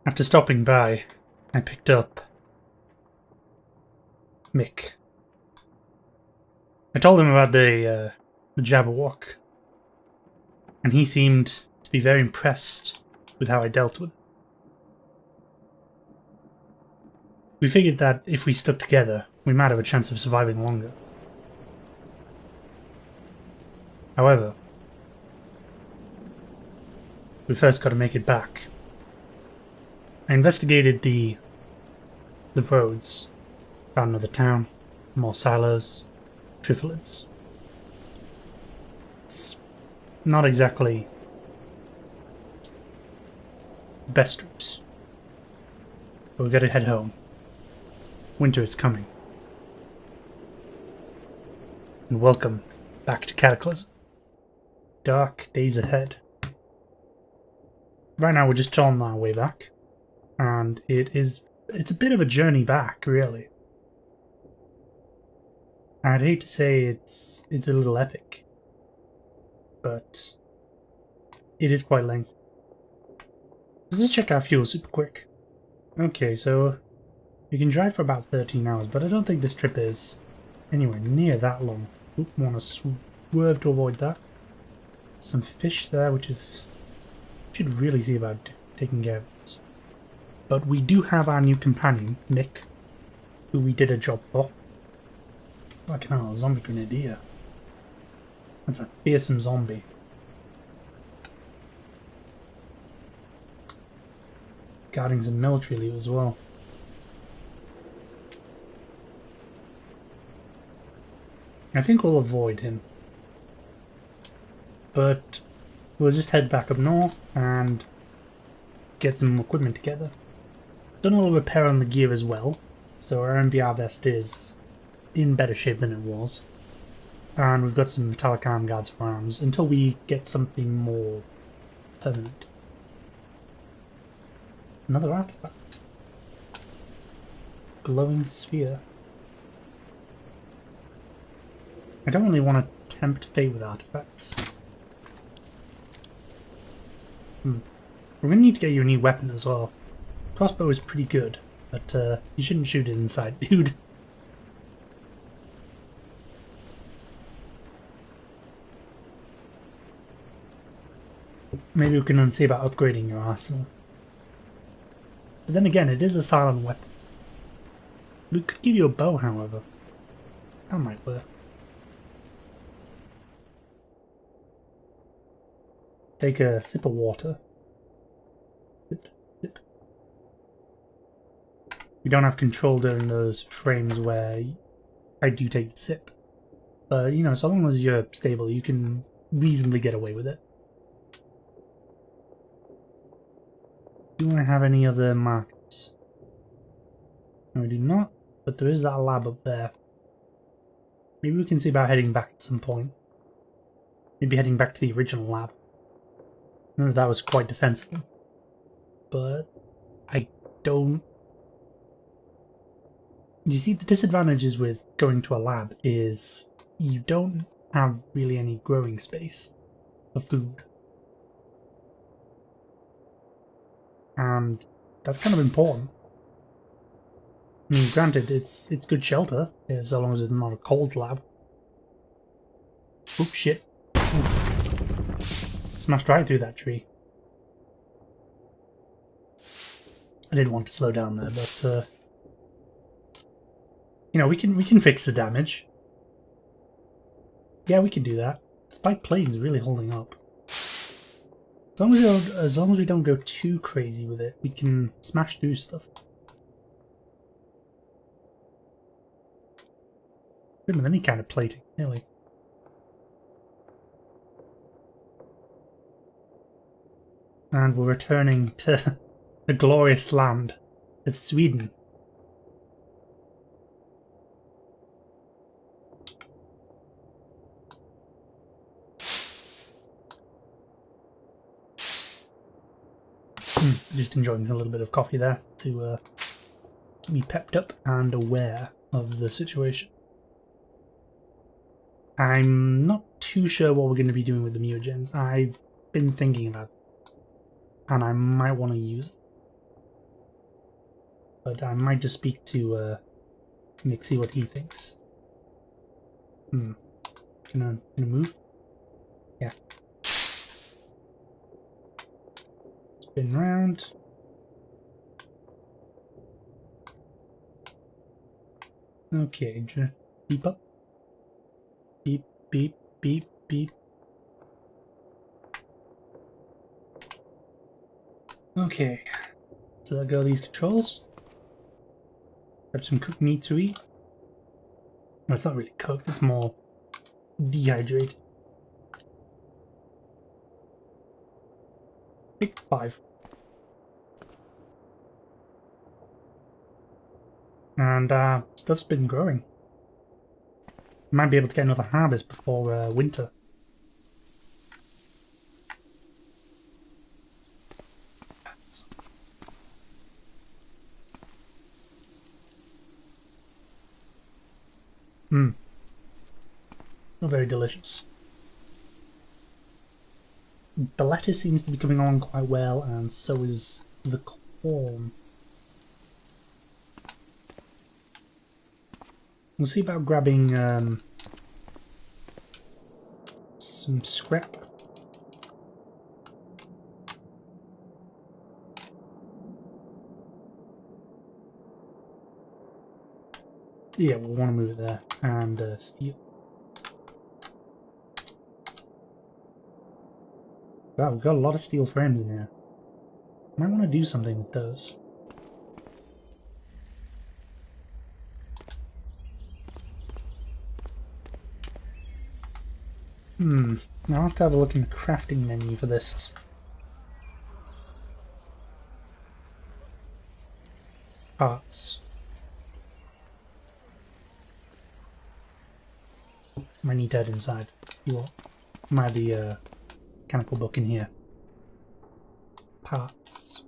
After stopping by, I picked up Mick. I told him about the Jabberwock, and he seemed to be very impressed with how I dealt with it. We figured that if we stuck together, we might have a chance of surviving longer. However, we first got to make it back. I investigated the roads, found another town, more silos, triffids. It's not exactly the best route, but we've got to head home. Winter is coming. And welcome back to Cataclysm. Dark days ahead. Right now we're just on our way back, and it's a bit of a journey back, really. I'd hate to say it's a little epic, but it is quite lengthy. Let's just check our fuel super quick. Okay, so we can drive for about 13 hours, but I don't think this trip is anywhere near that long. Oop, want to swerve to avoid that. Some fish there, which is... should really see about taking care of this. But we do have our new companion, Nick, who we did a job for. Fucking hell, a zombie grenadier. That's a fearsome zombie. Guarding some military loot as well. I think we'll avoid him. But we'll just head back up north and get some equipment together. Done a little repair on the gear as well, so our MBR vest is in better shape than it was. And we've got some metallic arm guards for arms until we get something more permanent. Another artifact. Glowing sphere. I don't really want to tempt fate with artifacts. We're going to need to get you a new weapon as well. Crossbow is pretty good, but you shouldn't shoot it inside, dude. Maybe we can see about upgrading your arsenal. But then again, it is a silent weapon. We could give you a bow, however. That might work. Take a sip of water. Sip, sip. We don't have control during those frames where I do take the sip. But, you know, so long as you're stable, you can reasonably get away with it. Do you want to have any other markers? No, we do not, but there is that lab up there. Maybe we can see about heading back at some point. Maybe heading back to the original lab. I know that was quite defensible, but I don't... You see, the disadvantages with going to a lab is you don't have really any growing space for food. And that's kind of important. I mean, granted, it's good shelter, so long as it's not a cold lab. Oop, shit. Ooh. Smashed right through that tree. I didn't want to slow down there, but you know, we can fix the damage. Yeah, we can do that. Spike plane's really holding up. As long as we don't go too crazy with it, we can smash through stuff. With any kind of plating, really. And we're returning to the glorious land of Sweden. Just enjoying a little bit of coffee there to keep me pepped up and aware of the situation. I'm not too sure what we're going to be doing with the mutagens. I've been thinking about it, and I might want to use them. but I might just speak to Nick, see what he thinks. Can I move? Yeah. Spin round. Okay, beep up. Beep, beep, beep, beep. Okay, so there go these controls. Grab some cooked meat to eat. Well, it's not really cooked, it's more dehydrated. Pick 5. And stuff's been growing. Might be able to get another harvest before winter. Not very delicious. The lettuce seems to be coming on quite well, and so is the corn. We'll see about grabbing some scrap. Yeah, we'll want to move it there. And steel. Wow, we've got a lot of steel frames in here. Might want to do something with those. Now I'll have to have a look in the crafting menu for this. Parts. Might need to head inside. See what might be a mechanical book in here. Parts.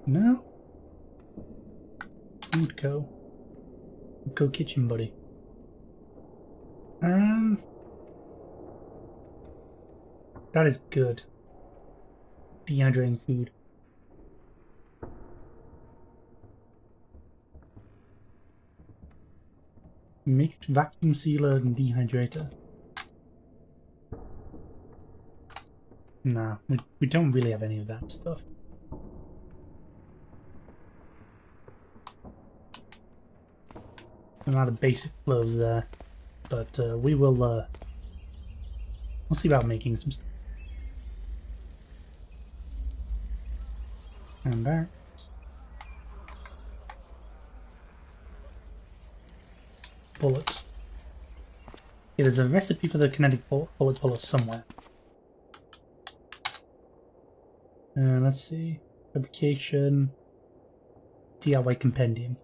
No? Food Co. Go kitchen, buddy. That is good. Dehydrating food. Mixed vacuum sealer and dehydrator. Nah, we don't really have any of that stuff. A lot of basic flows there, but we will we'll see about making some stuff. And that. Bullet. Yeah, there's a recipe for the kinetic bullet somewhere. Let's see. Fabrication. DIY compendium.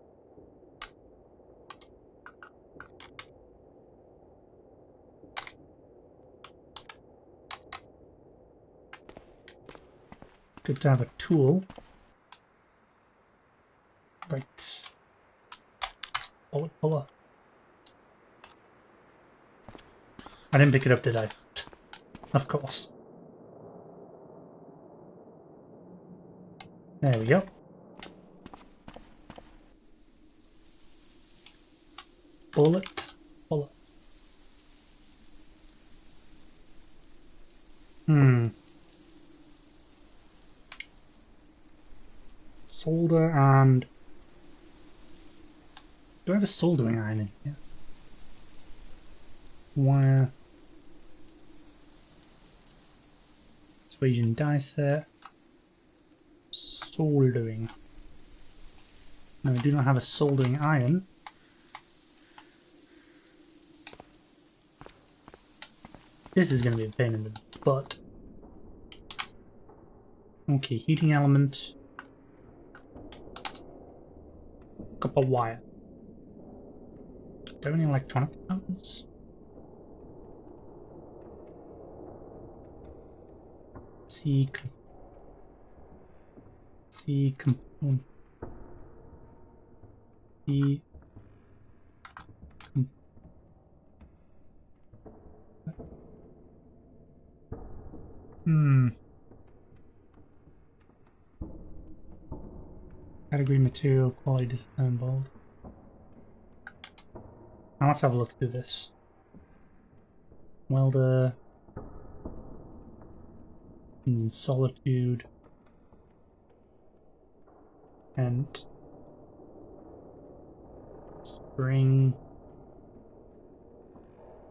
Good to have a tool. Right. Bullet puller. I didn't pick it up, did I? Of course. There we go. Bullet puller. Solder and... Do I have a soldering iron in here? Wire. Persuasion die set. Soldering. No, I do not have a soldering iron. This is going to be a pain in the butt. Okay, heating element. Copper wire. Do I have any electronic components? C component. C Category material, quality disassembled. I'll have to have a look through this. Welder. In solitude. And spring.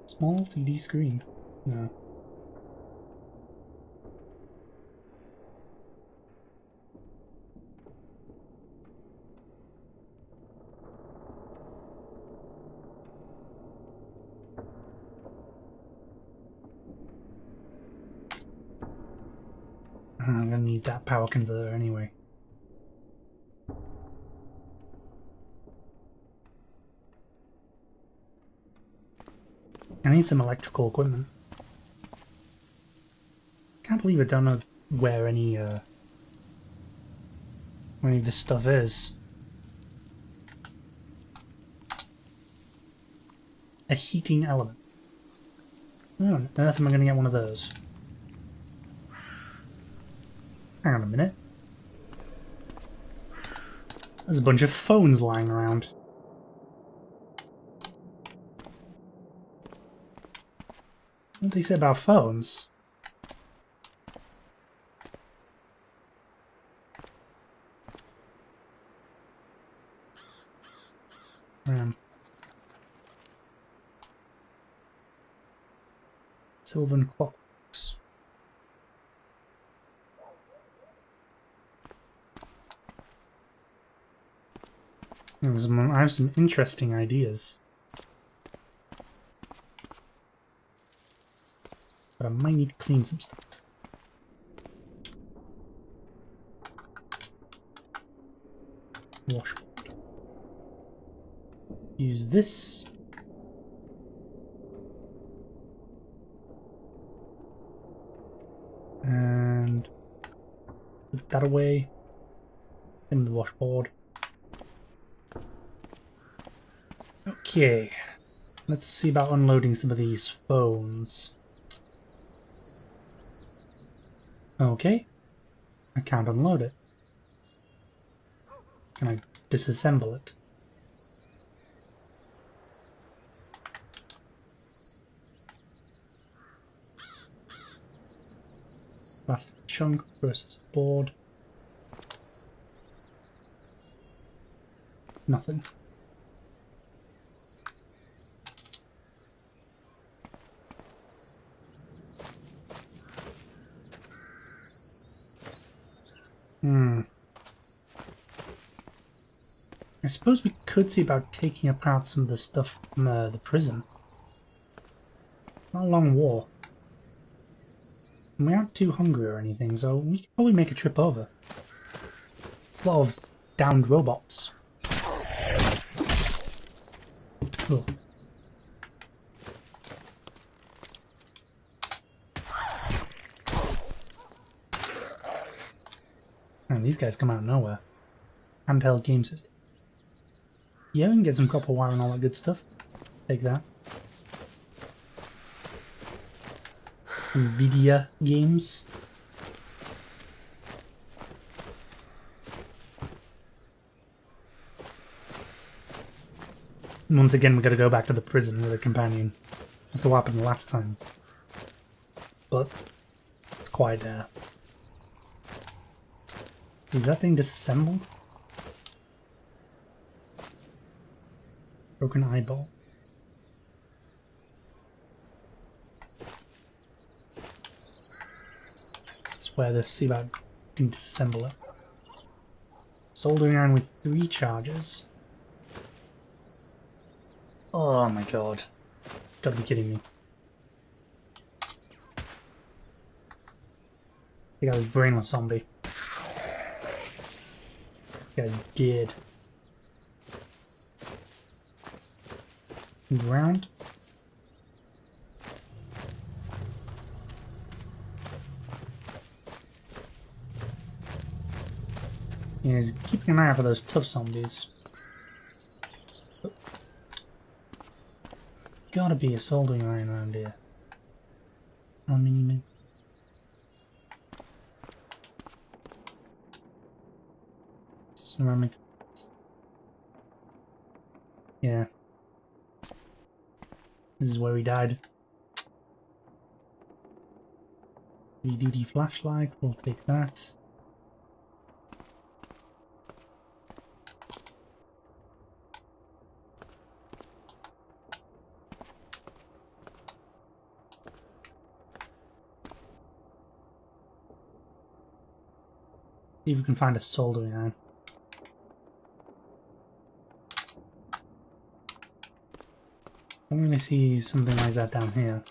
Small TV screen. No. I'm gonna need that power converter anyway. I need some electrical equipment. Can't believe I don't know where any of this stuff is. A heating element. Oh, on earth am I gonna get one of those? Hang on a minute. There's a bunch of phones lying around. What did they say about phones? Sylvan clockworks. I have some interesting ideas. But I might need to clean some stuff. Wash. Use this. And put that away. In the washboard. Okay. Let's see about unloading some of these phones. Okay. I can't unload it. Can I disassemble it? Plastic chunk versus board. Nothing. I suppose we could see about taking apart some of the stuff from the prison. Not a long war. And we aren't too hungry or anything, so we could probably make a trip over. There's a lot of downed robots. Cool. Man, these guys come out of nowhere. Handheld game system. Yeah, we can get some copper wire and all that good stuff. Take that. NVIDIA games. And once again, we gotta go back to the prison with a companion. That's what happened last time. But it's quite is that thing disassembled? Broken eyeball. I swear this, see about can disassemble it. Soldering iron with 3 charges. Oh my god. Gotta be kidding me. The guy was brainless zombie. The guy did. Ground. Yeah, he's keeping an eye out for those tough zombies. Gotta be a soldering iron around here. I mean, Ceramic. Yeah. This is where he died. Heavy-duty flashlight, we'll take that. See if we can find a soldering iron. I'm going to see something like that down here.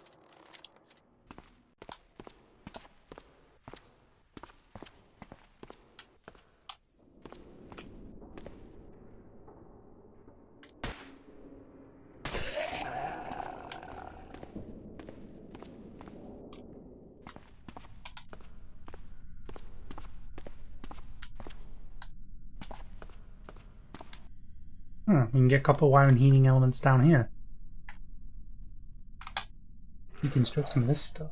Huh, we can get copper wire and heating elements down here. Deconstruct some of this stuff.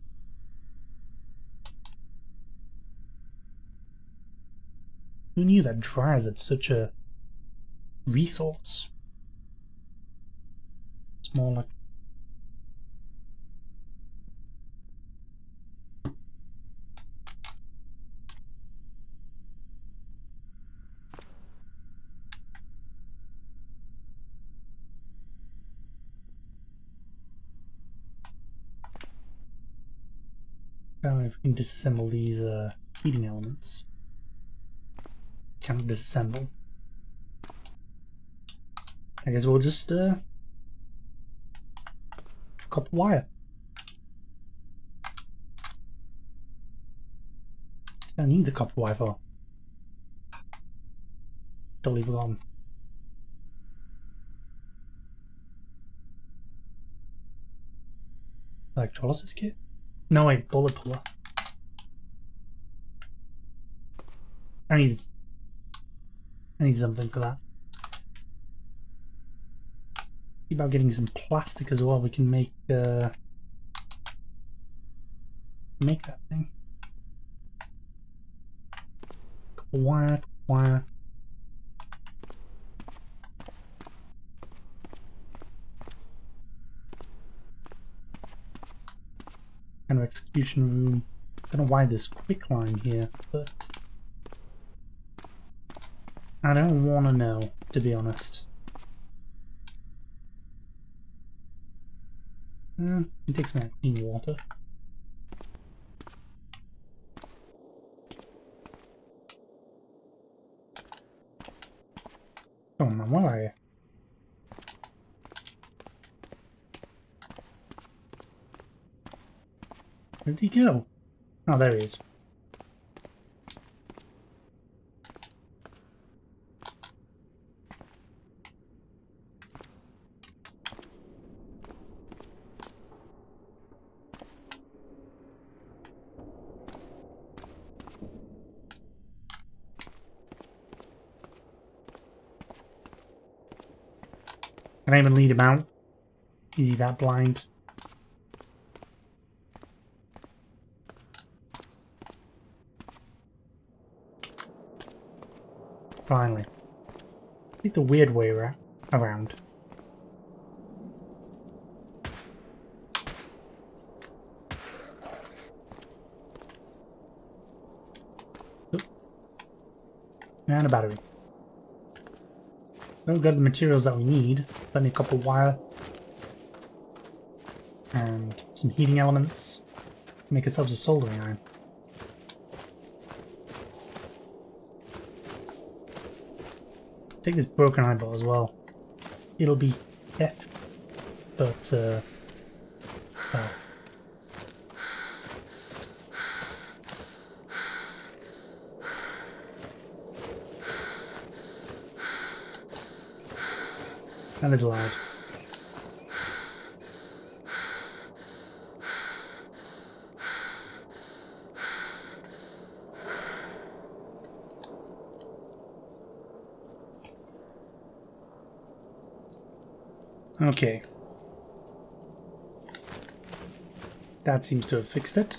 Who knew that dryers had such a resource? It's more like... Now if we can disassemble these heating elements. Can't disassemble. I guess we'll just copper wire. Don't need the copper wire for. Totally forgotten. Electrolysis kit? No wait, bullet puller. I need something for that. See about getting some plastic as well. We can make that thing. Couple wire. Kind of execution room. Don't know why there's quick line here, but I don't want to know, to be honest. It takes some clean water. Oh man, where are you? Where did he go? Oh, there he is. Can I even lead him out? Is he that blind? Finally. Take the weird way around. Oop. And a battery. We've got the materials that we need. Plenty of copper wire. And some heating elements. Make ourselves a soldering iron. Take this broken eyeball as well. It'll be F, but that is loud. Okay. That seems to have fixed it.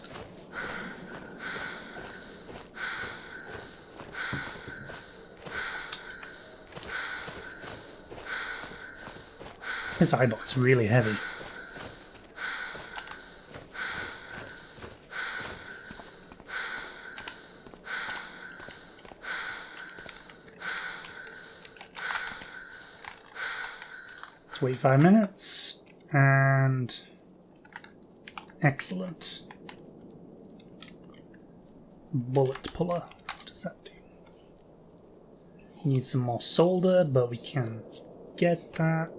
This eyebot's really heavy. Let's wait 5 minutes, and excellent. Bullet puller. What does that do? Need some more solder, but we can get that.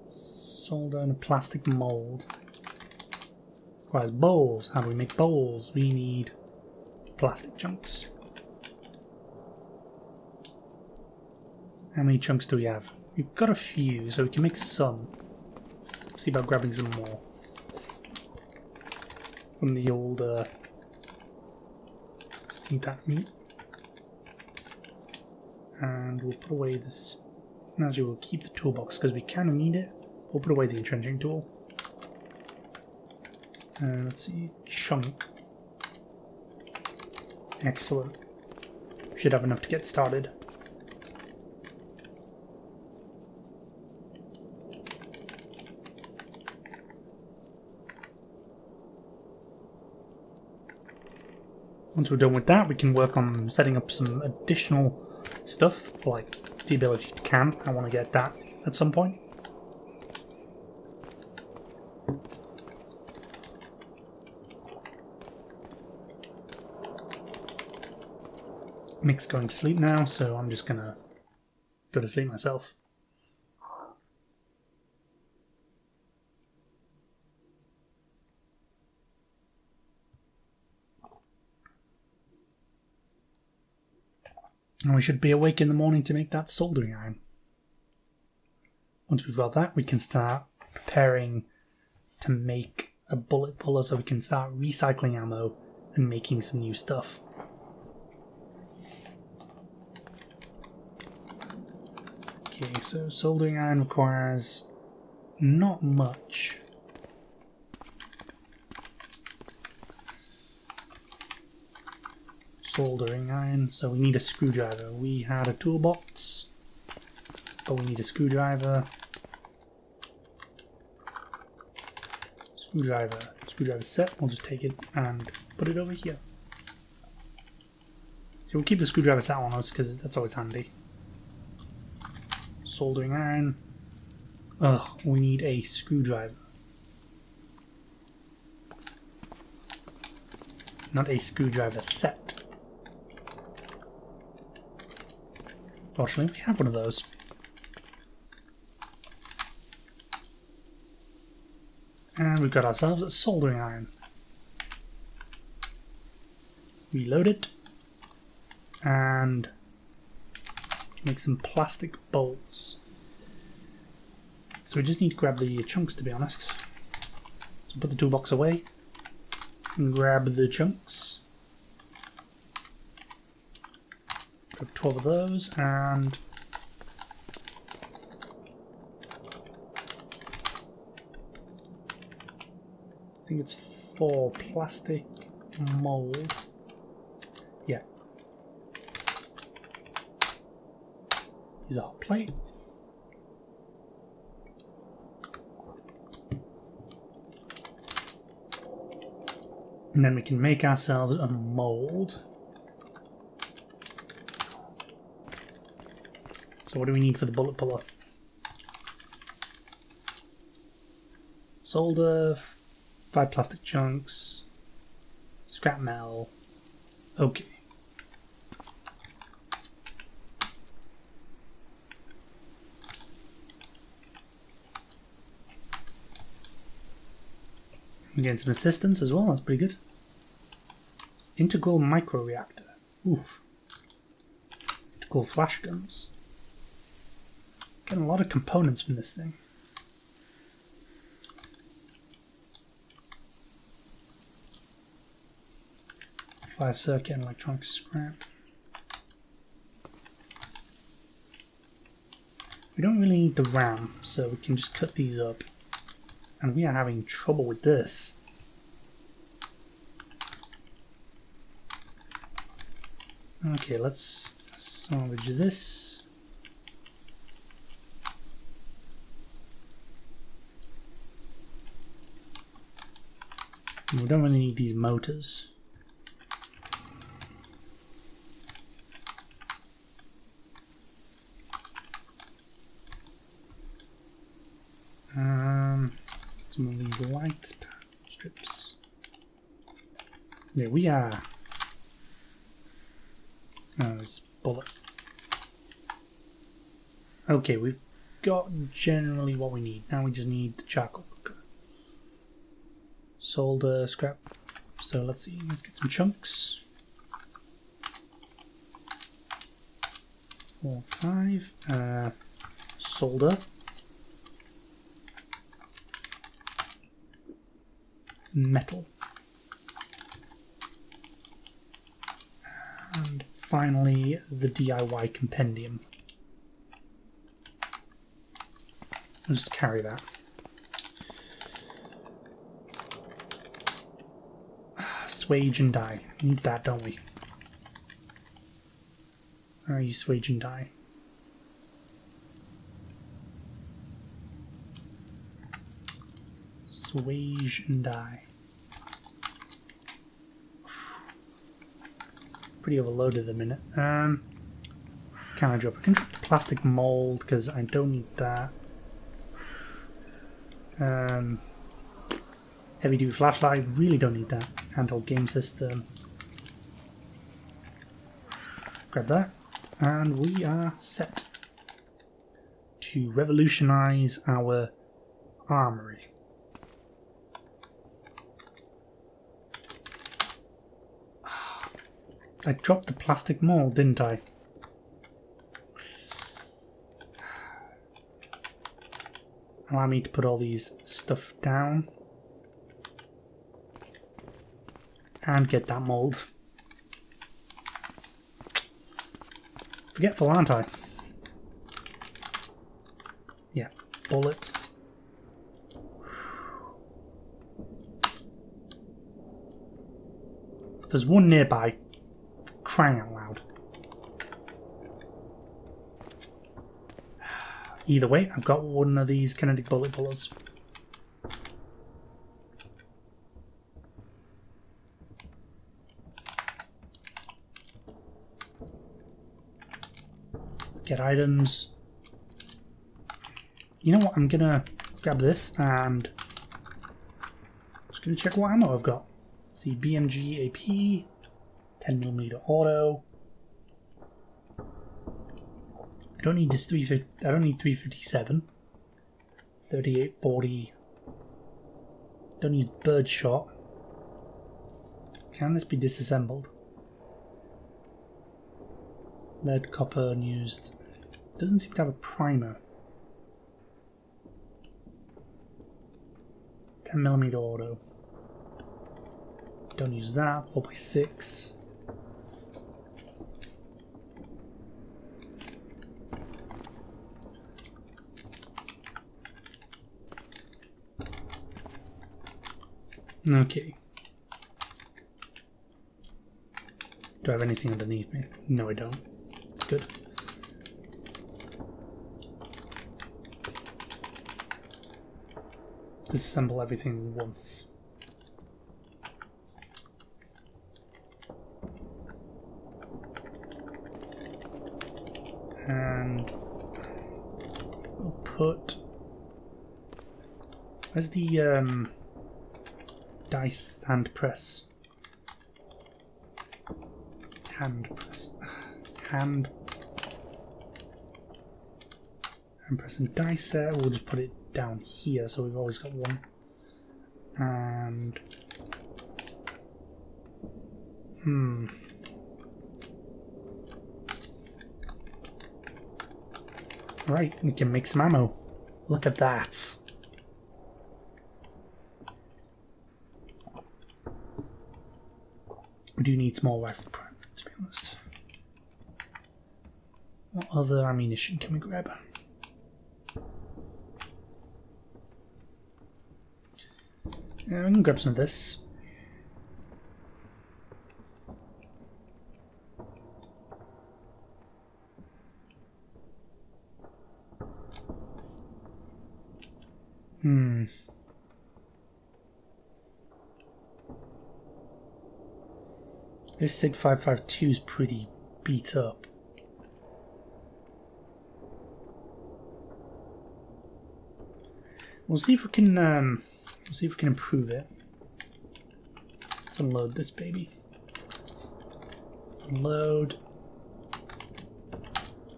Solder in a plastic mold. Requires bowls. How do we make bowls? We need plastic chunks. How many chunks do we have? We've got a few, so we can make some. Let's see about grabbing some more from the old steam that meat. And we'll put away this. Actually, we'll keep the toolbox because we kind of need it. We'll put away the entrenching tool. Let's see, chunk. Excellent. Should have enough to get started. Once we're done with that, we can work on setting up some additional stuff, like the ability to camp. I want to get that at some point. Mick's going to sleep now, so I'm just gonna go to sleep myself. And we should be awake in the morning to make that soldering iron. Once we've got that, we can start preparing to make a bullet puller so we can start recycling ammo and making some new stuff. Okay, so soldering iron requires not much. Soldering iron, so we need a screwdriver. We had a toolbox, but we need a screwdriver. Screwdriver set. We'll just take it and put it over here. So we'll keep the screwdriver set on us because that's always handy. Soldering iron. Ugh, we need a screwdriver. Not a screwdriver set. Fortunately, we have one of those. And we've got ourselves a soldering iron. Reload it. And make some plastic bowls. So we just need to grab the chunks, to be honest. So put the toolbox away. And grab the chunks. Grab 12 of those, and I think it's 4 plastic mold. Yeah. Use our plate. And then we can make ourselves a mold. So what do we need for the bullet puller? Solder, 5 plastic chunks, scrap metal. Okay. We get some assistance as well, that's pretty good. Integral microreactor. Oof. Integral flash guns. Getting a lot of components from this thing. Fire circuit and electronic scrap. We don't really need the RAM, so we can just cut these up. And we are having trouble with this. Okay, let's salvage this. We don't really need these motors. Some of these light strips. There we are. Oh, it's bullet. Okay, we've got generally what we need. Now we just need the charcoal. Solder, scrap. So let's see, let's get some chunks. 4, 5. Solder. Metal. And finally, the DIY compendium. I'll just carry that. Swage and dye. Need that, don't we? Where are you, swage and dye? Swage and dye. Pretty overloaded at the minute. Can I drop? I can drop the plastic mold because I don't need that. Heavy duty flashlight, really don't need that. Handheld game system. Grab that. And we are set to revolutionize our armory. I dropped the plastic mold, didn't I? Allow me to put all these stuff down. And get that mold. Forgetful, aren't I? Yeah, bullet. There's one nearby. Crying out loud. Either way, I've got one of these kinetic bullet pullers. Let's get items. You know what? I'm gonna grab this and just gonna check what ammo I've got. See, BMG AP. 10mm auto. I don't need this 350. I don't need 357. 3840. Don't use bird shot. Can this be disassembled? Lead, copper unused. Doesn't seem to have a primer. 10mm auto. Don't use that. 4x6. Okay. Do I have anything underneath me? No, I don't. It's good. Disassemble everything once. And we'll put... Where's the dice hand press? Hand press. Hand pressing dice there. We'll just put it down here so we've always got one. And right, we can make some ammo. Look at that. We do need small rifle primers, to be honest. What other ammunition can we grab? Yeah, we can grab some of this. This SIG 552 is pretty beat up. We'll see if we can improve it. Let's unload this baby. Unload.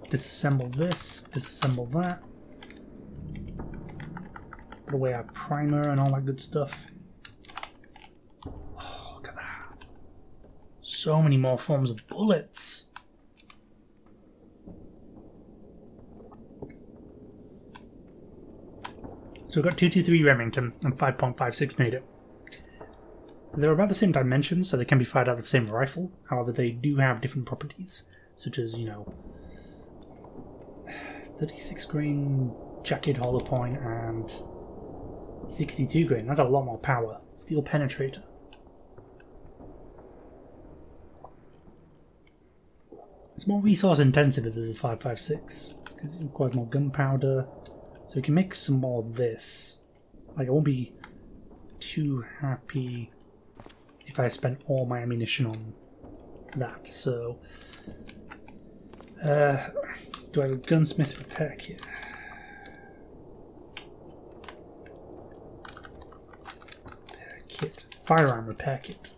Disassemble this. Disassemble that. Put away our primer and all that good stuff. Oh, look at that. So many more forms of bullets. So we've got 223 Remington and 5.56 NATO. They're about the same dimensions, so they can be fired out of the same rifle. However, they do have different properties, such as, 36 grain jacket hollow point and 62 grain. That's a lot more power. Steel penetrator. It's more resource intensive as a 5.56 because it requires more gunpowder. So we can make some more of this. Like, I won't be too happy if I spent all my ammunition on that. So, do I have a gunsmith repair kit? Repair kit. Firearm repair kit.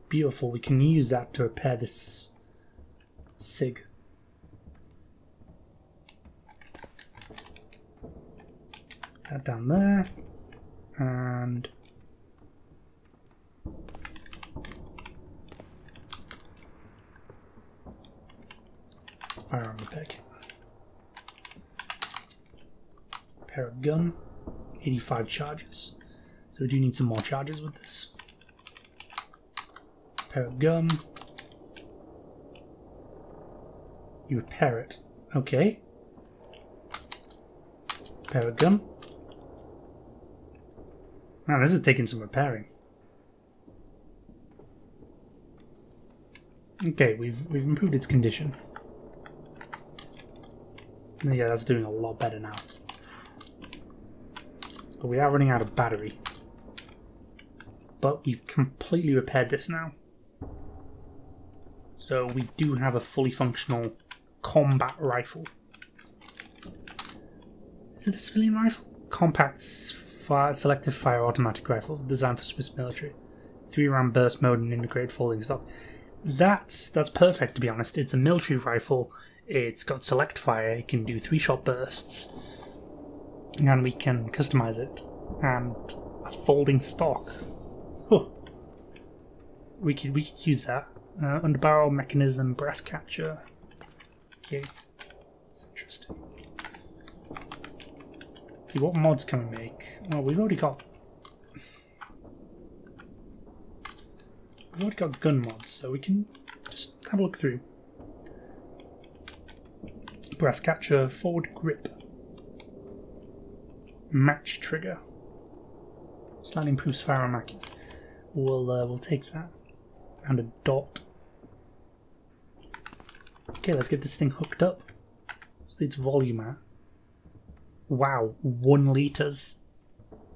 Beautiful. We can use that to repair this SIG. That down there. And firearm repair kit. Repair a gun. 85 charges. So we do need some more charges with this. Repair a gun. You repair it. Okay. Repair a gun. Man, this is taking some repairing. Okay, we've improved its condition. Yeah, that's doing a lot better now. But we are running out of battery. But we've completely repaired this now. So we do have a fully functional combat rifle. Is it a civilian rifle? Compact selective fire automatic rifle designed for Swiss military. 3-round burst mode and integrated folding stock. That's perfect, to be honest. It's a military rifle. It's got select fire. It can do 3-shot bursts, and we can customize it. And a folding stock. Huh. We could use that. Underbarrel mechanism, brass catcher. Okay, that's interesting. See, what mods can we make? Well, we've already got gun mods, so we can just have a look through. Brass catcher, forward grip, match trigger, slightly improves firearm accuracy. We'll take that, and a dot. Okay, let's get this thing hooked up. What's its volume at? Wow, 1 liters.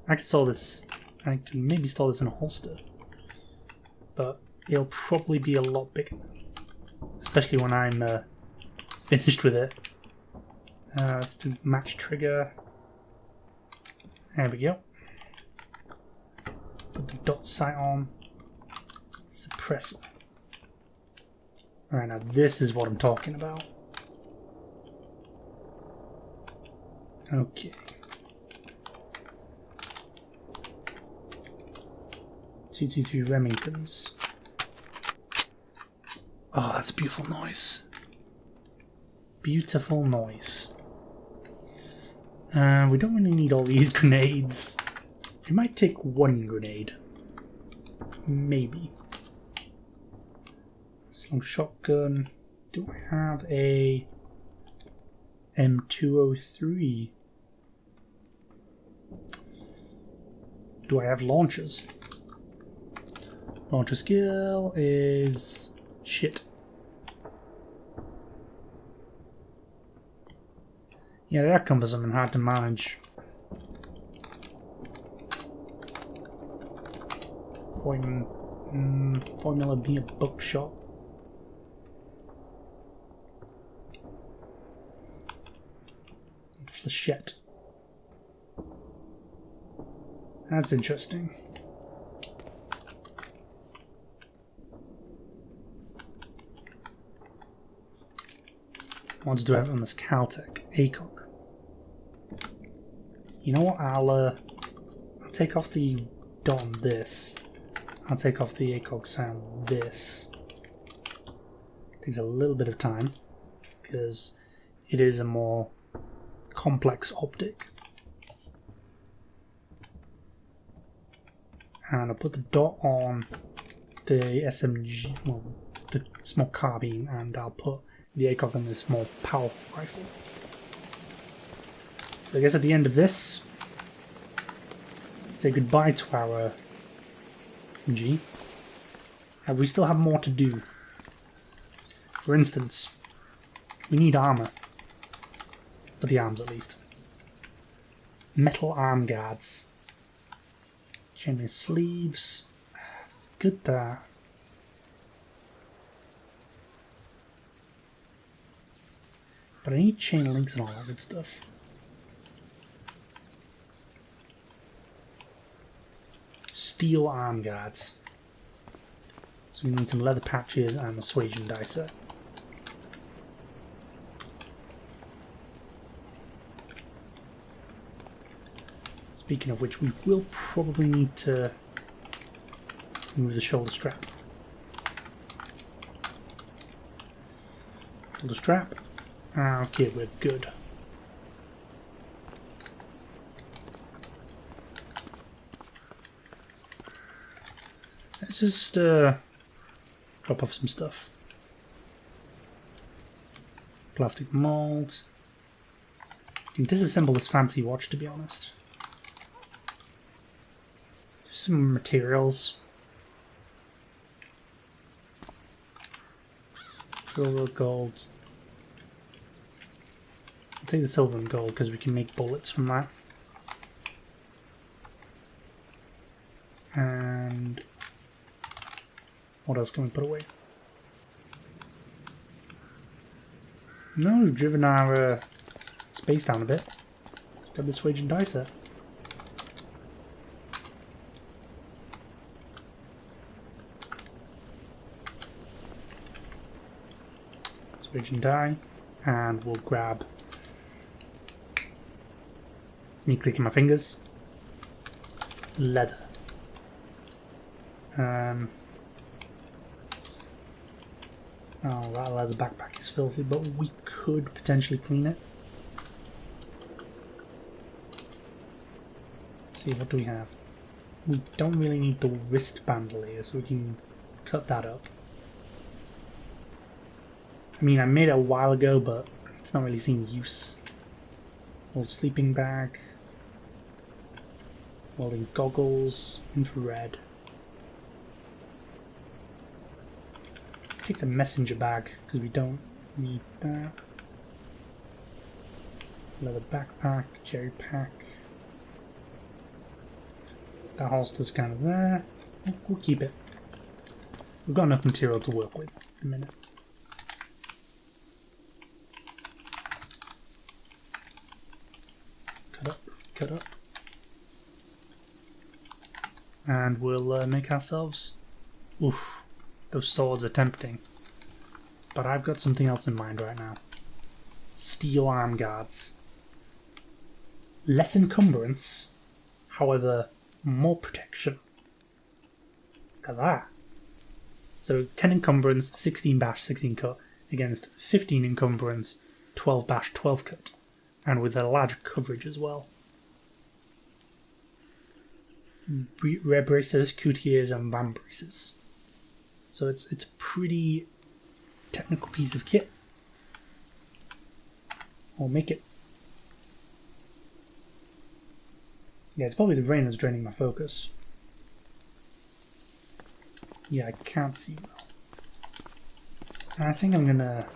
I could store this. I can maybe store this in a holster, but it'll probably be a lot bigger, especially when I'm finished with it. Let's do match trigger. There we go. Put the dot sight on. Suppressor. Alright, now this is what I'm talking about. Okay. 223 Remingtons. Oh, that's a beautiful noise. Beautiful noise. We don't really need all these grenades. We might take 1 grenade. Maybe. Slung shotgun. Do I have a M203? Do I have launchers? Launcher skill is shit. Yeah, they are cumbersome and hard to manage. Formula be a bookshop. Flechette. That's interesting. What do I have on this Caltech? ACOG. You know what? I'll take off the dot on this. I'll take off the ACOG sound on this. Takes a little bit of time because it is a more complex optic. And I'll put the dot on the SMG, well, the small carbine, and I'll put the ACOG on the small power rifle. So I guess at the end of this, say goodbye to our SMG. And we still have more to do. For instance, we need armor. For the arms at least. Metal arm guards. Chainmail sleeves. It's good there. But I need chain links and all that good stuff. Steel arm guards. So we need some leather patches and a suasion dicer. Speaking of which, we will probably need to move the shoulder strap. Shoulder strap. Okay, we're good. Let's just drop off some stuff. Plastic mold. You can disassemble this fancy watch, to be honest. Some materials. Silver, gold. I'll take the silver and gold because we can make bullets from that. And what else can we put away? No, we've driven our space down a bit. Got the suasion dicer. Suasion die, and we'll grab. Me clicking my fingers. Leather. Oh, that leather backpack is filthy, but we could potentially clean it. Let's see, what do we have? We don't really need the wristband layer, so we can cut that up. I mean, I made it a while ago, but it's not really seen use. Old sleeping bag. Welding goggles. Infrared. Take the messenger bag, because we don't need that. Leather backpack. Jerry pack. That holster's kind of there. We'll keep it. We've got enough material to work with at the minute. Cut up. And we'll make ourselves... Oof, those swords are tempting. But I've got something else in mind right now. Steel arm guards. Less encumbrance, however, more protection. Look at that. So 10 encumbrance, 16 bash, 16 cut, against 15 encumbrance, 12 bash, 12 cut. And with a large coverage as well. Rare bracers, coutiers, and van bracers. So it's a pretty technical piece of kit. I'll make it. Yeah, it's probably the rain that's draining my focus. Yeah, I can't see well. I think I'm gonna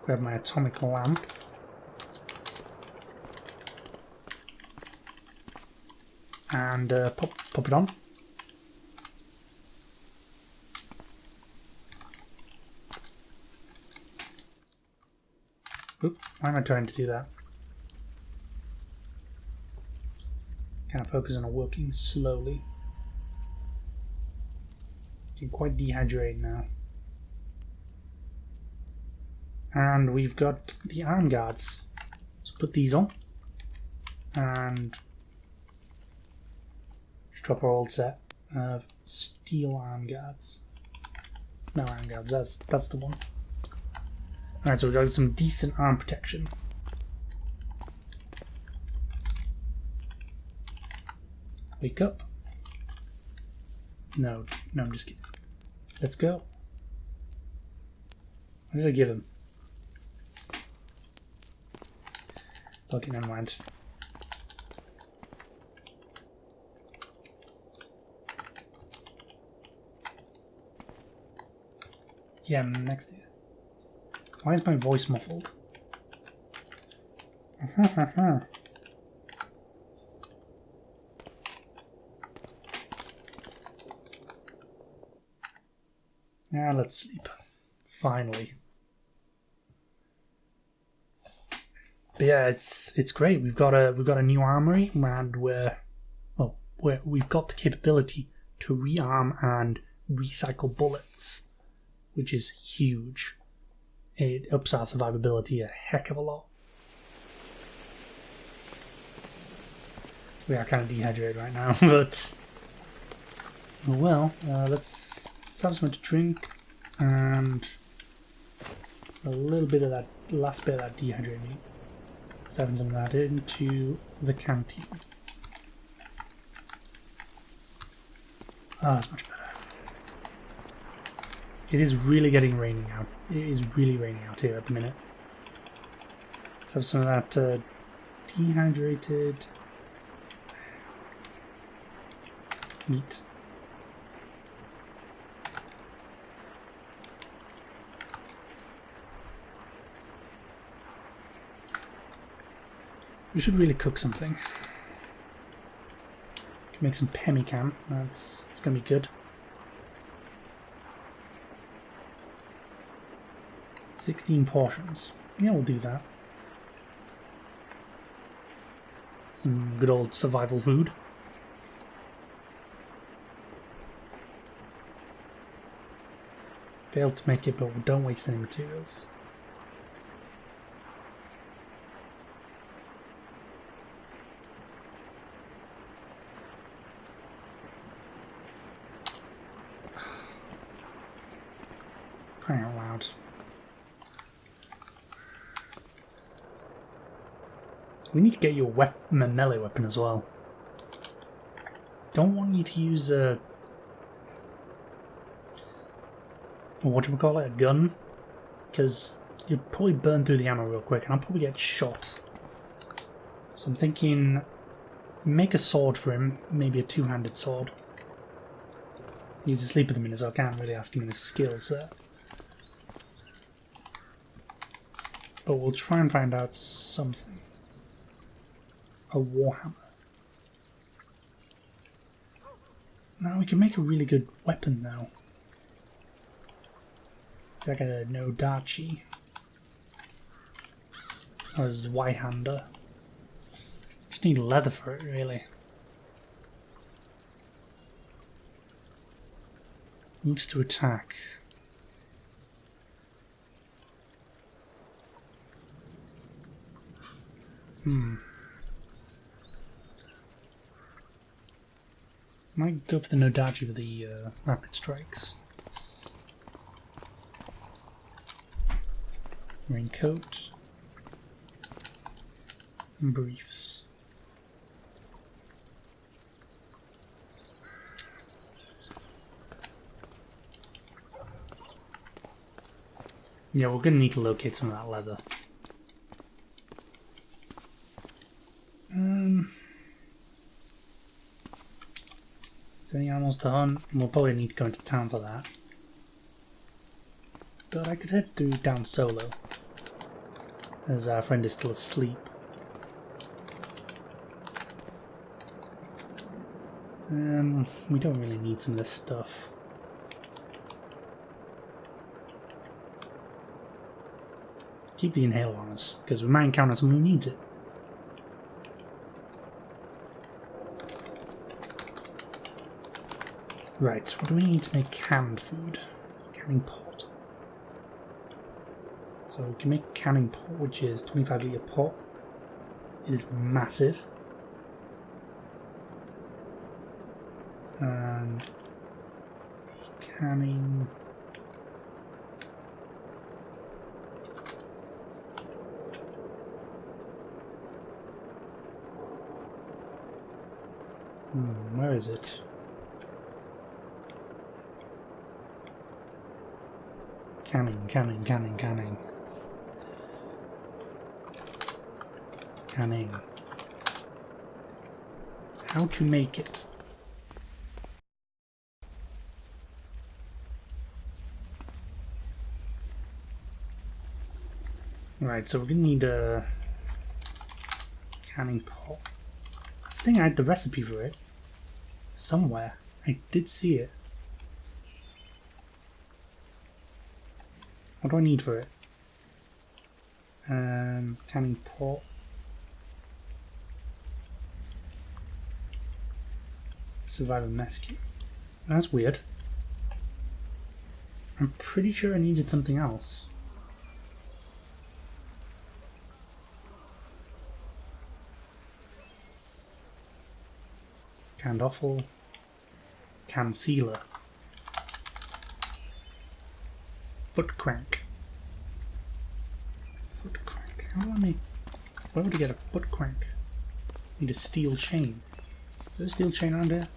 grab my atomic lamp. and pop it on. Oop, why am I trying to do that? Kind of focusing on working slowly. Getting quite dehydrated now. And we've got the arm guards. So put these on. And drop our old set of steel arm guards. No arm guards, that's the one. Alright, so we've got some decent arm protection. Wake up. No, I'm just kidding. Let's go. What did I give him? Okay, never mind. Yeah, I'm next to you. Why is my voice muffled? Now let's sleep. Finally. But yeah, it's great. We've got a new armory, and we've got the capability to rearm and recycle bullets, which is huge. It ups our survivability a heck of a lot. We are kind of dehydrated right now, but well, let's have something to drink and a little bit of that last bit of that dehydrated meat. Let's have some of that into the canteen. Ah, that's much better. It is really getting raining out. It is really raining out here at the minute. Let's have some of that dehydrated meat. We should really cook something. Can make some pemmican. That's gonna be good. 16 portions. Yeah, we'll do that. Some good old survival food. Failed to make it, but don't waste any materials. Crying out loud. We need to get you a melee weapon as well. Don't want you to use a a gun, because you'll probably burn through the ammo real quick, and I'll probably get shot. So I'm thinking, make a sword for him, maybe a two-handed sword. He's asleep at the minute, so I can't really ask him his skills there. But we'll try and find out something. A warhammer. Now we can make a really good weapon now. Like a Nodachi. Or a Zweihander. Just need leather for it, really. Moves to attack. Might go for the Nodachi with the rapid strikes. Raincoat. And briefs. Yeah, we're gonna need to locate some of that leather. Is there any animals to hunt? We'll probably need to go into town for that. But I could head down solo, as our friend is still asleep. We don't really need some of this stuff. Keep the inhaler on us, because we might encounter someone who needs it. Right, what do we need to make canned food? Canning pot. So we can make canning pot, which is 25-litre pot. It is massive. And canning... where is it? Canning. How to make it? Right, so we're gonna need a canning pot. I think I had the recipe for it somewhere. I did see it. What do I need for it? Canning pot. Survivor mess kit. That's weird. I'm pretty sure I needed something else. Canned offal. Canned sealer. Foot crank. Foot crank. How do I make... Where would I get a foot crank? Need a steel chain. Is there a steel chain around here?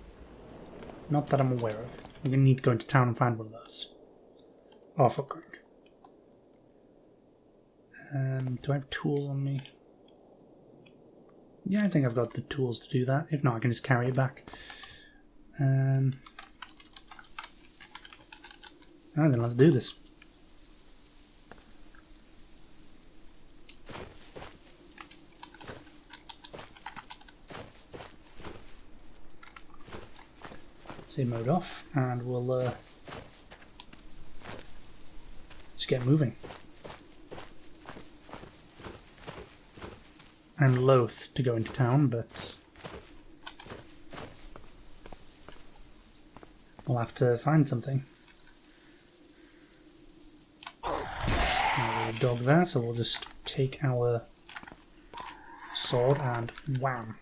Not that I'm aware of. I'm gonna need to go into town and find one of those. Oh, foot crank. Do I have tools on me? Yeah, I think I've got the tools to do that. If not, I can just carry it back. Alright then, let's do this. Save mode off, and we'll just get moving. I'm loath to go into town, but we'll have to find something. There's a dog there, so we'll just take our sword and wham.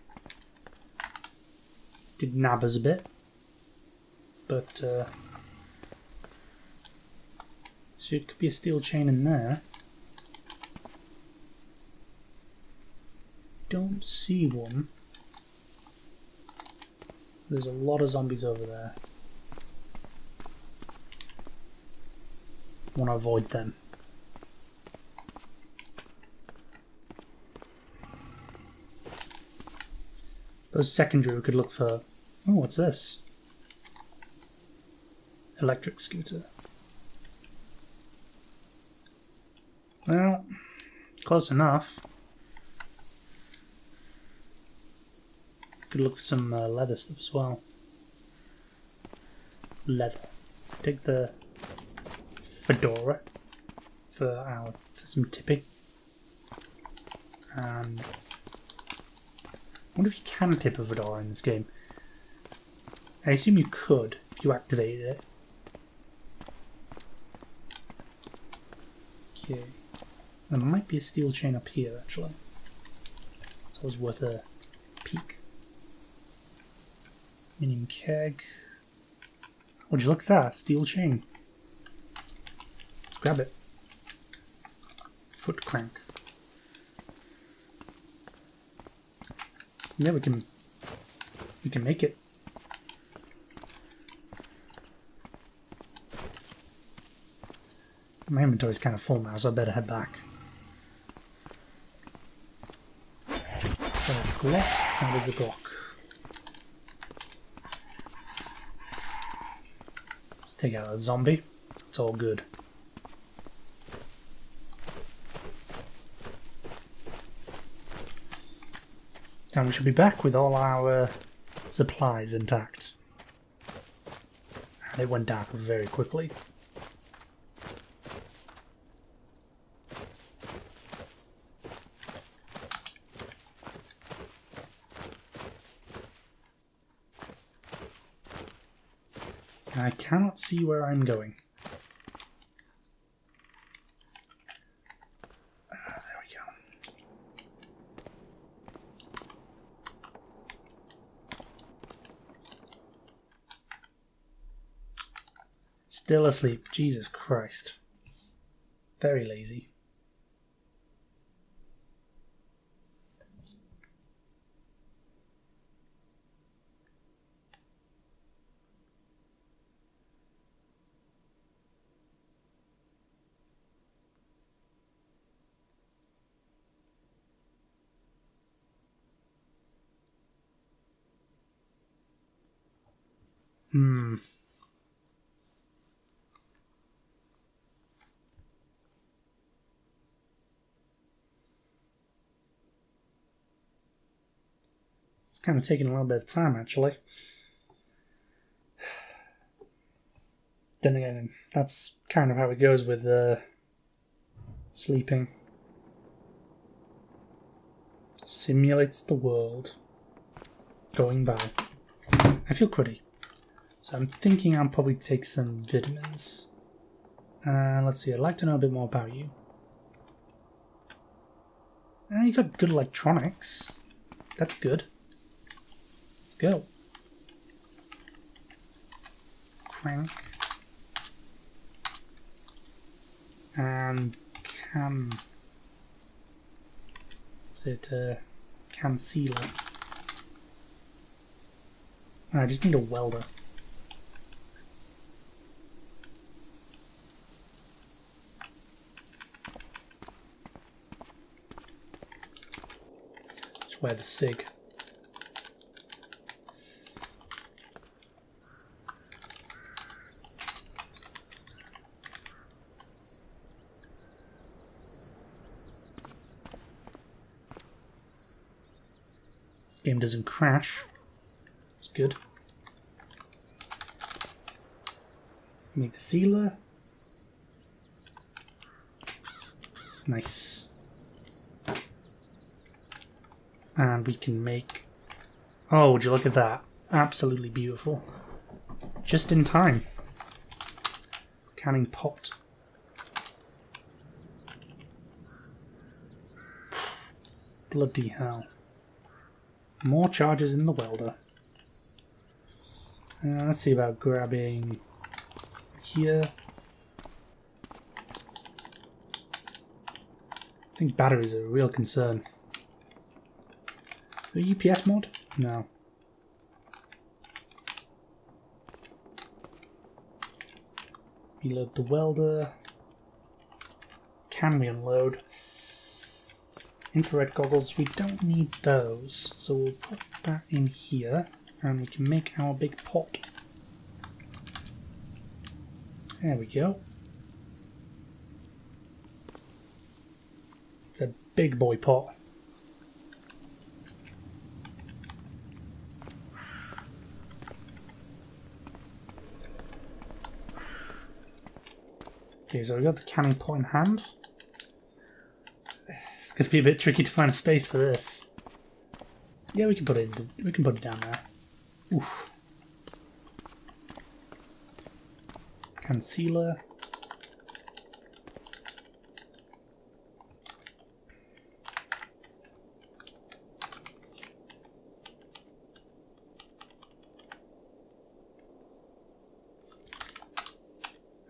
Did nab us a bit, but so it could be a steel chain in there. Don't see one. There's a lot of zombies over there. I want to avoid them. Those secondary we could look for... Oh, what's this? Electric scooter. Well, close enough. Could look for some leather stuff as well. Leather. Take the fedora for some tipping. And I wonder if you can tip a fedora in this game. I assume you could if you activated it. Okay. There might be a steel chain up here actually. It's always worth a peek. Minium keg. Would you look at that? Steel chain. Let's grab it. Foot crank. Yeah, we can make it. My inventory's kind of full now, so I better head back. So, Glock. How does a Glock? Take out a zombie. It's all good. And we should be back with all our supplies intact. And it went dark very quickly. I cannot see where I'm going. There we go. Still asleep. Jesus Christ. Very lazy. It's kind of taking a little bit of time, actually. Then again, that's kind of how it goes with sleeping. Simulates the world going by. I feel cruddy. So I'm thinking I'll probably take some vitamins. Let's see, I'd like to know a bit more about you. You got good electronics. That's good. Let's go. Crank. And can... Is it concealer? I just need a welder. Just wear the SIG. Game doesn't crash. It's good. Make the sealer. Nice. And we can make... Oh, would you look at that? Absolutely beautiful. Just in time. Canning pot. Bloody hell. More charges in the welder. Let's see about grabbing here. I think batteries are a real concern. Is there a UPS mod? No. Reload the welder. Can we unload? Infrared goggles, we don't need those, so we'll put that in here and we can make our big pot. There we go. It's a big boy pot. Okay, so we got the canning pot in hand. It's gonna be a bit tricky to find a space for this. Yeah, we can put it in, we can put it down there. Oof. Concealer.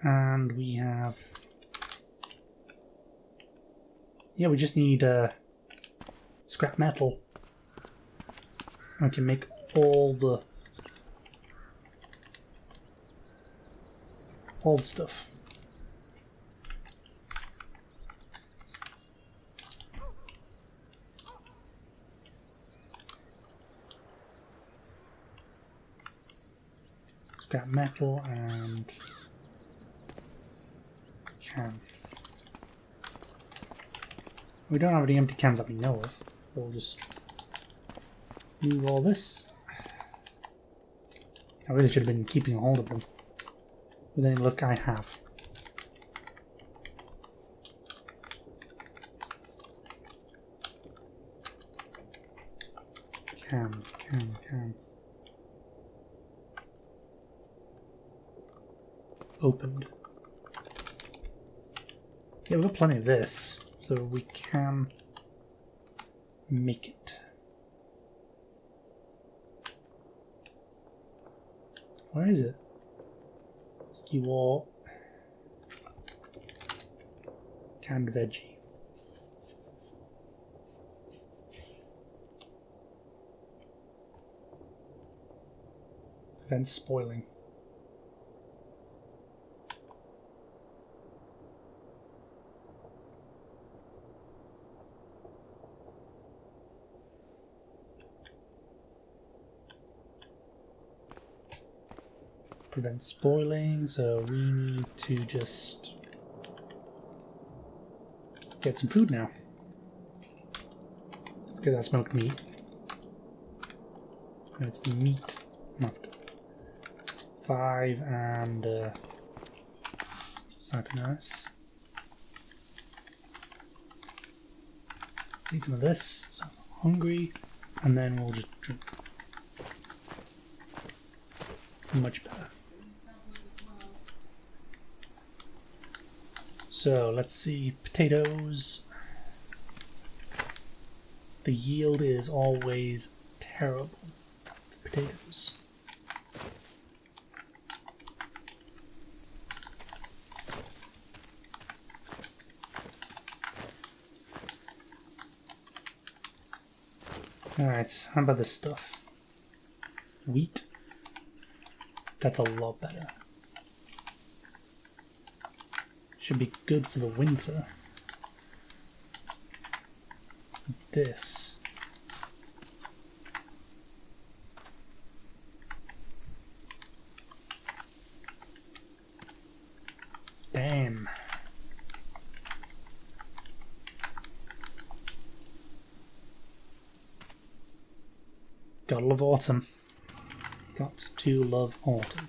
And we have... Yeah, we just need scrap metal. I can make all the stuff. Scrap metal and can. We don't have any empty cans that we know of. We'll just move all this. I really should have been keeping a hold of them. But then look, I have. Can. Opened. Yeah, we've got plenty of this, so we can make it. Where is it? Skewer. Canned veggie. Prevent spoiling. Prevent spoiling, so we need to just get some food now. Let's get that smoked meat. And it's the meat. Not 5 and something nice. Let's eat some of this. So I'm hungry, and then we'll just drink. Much better. So let's see, potatoes. The yield is always terrible. Potatoes. Alright, how about this stuff? Wheat. That's a lot better. Should be good for the winter. This. Damn. Gotta love autumn. Got to love autumn.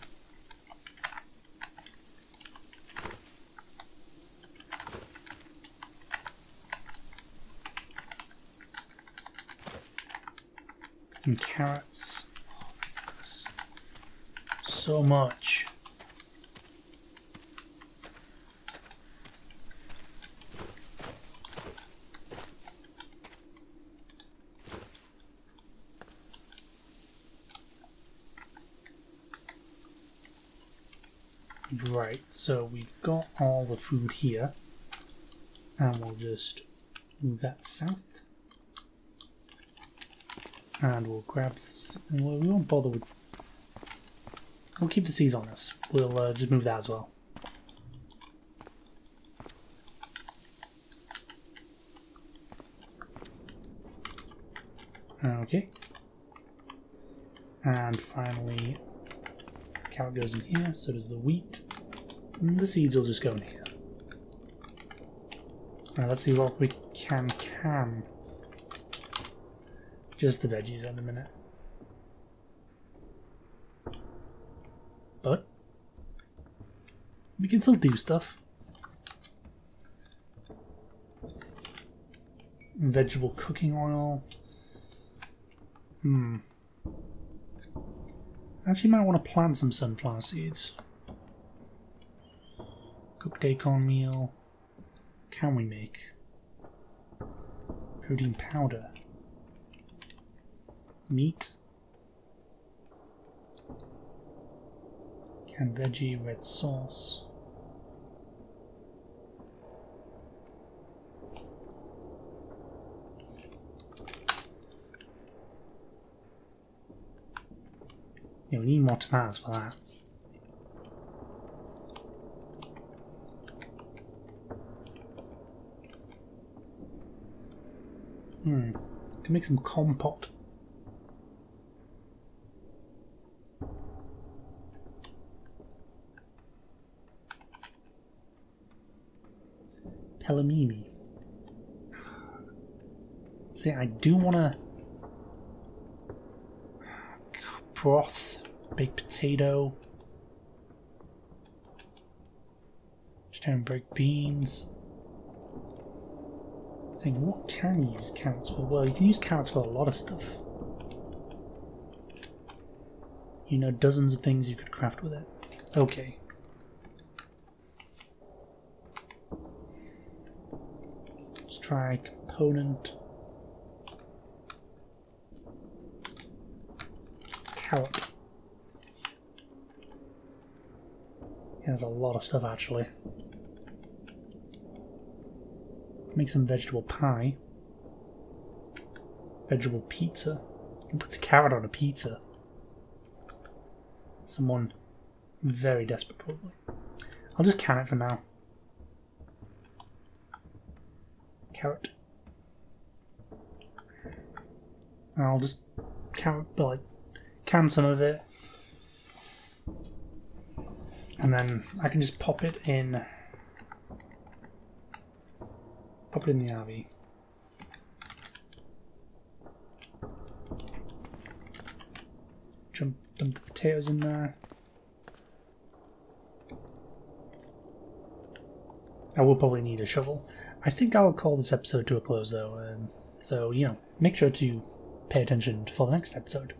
Some carrots. Oh my goodness. So much. Right, so we've got all the food here, and we'll just move that south, and we'll grab this, and we won't bother with, we'll keep the seeds on us, we'll just move that as well. Okay, and finally, carrot goes in here, so does the wheat. And the seeds will just go in here. Now let's see what we can. Just the veggies in a minute. But we can still do stuff. Vegetable cooking oil. Actually might want to plant some sunflower seeds. Cooked acorn meal. Can we make? Protein powder. Meat. Canned veggie, red sauce. Yeah, we need more tomatoes for that. Can make some compote. Pellamini. See, I do want to broth. baked potato. Vegetarian baked beans. What can you use carrots for? Well, you can use carrots for a lot of stuff. You know, dozens of things you could craft with it. Okay. Let's try component. Carrot. Yeah, there's a lot of stuff actually. Make some vegetable pie. Vegetable pizza. Who puts carrot on a pizza? Someone very desperate, probably. I'll just can it for now. Carrot. And I'll just can some of it. And then I can just pop it in. Pop it in the RV. Dump the potatoes in there. I will probably need a shovel. I think I'll call this episode to a close though. So, you know, make sure to pay attention for the next episode.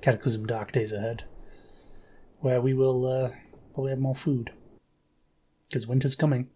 Cataclysm Dark Days Ahead. Where we will probably have more food. Because winter's coming.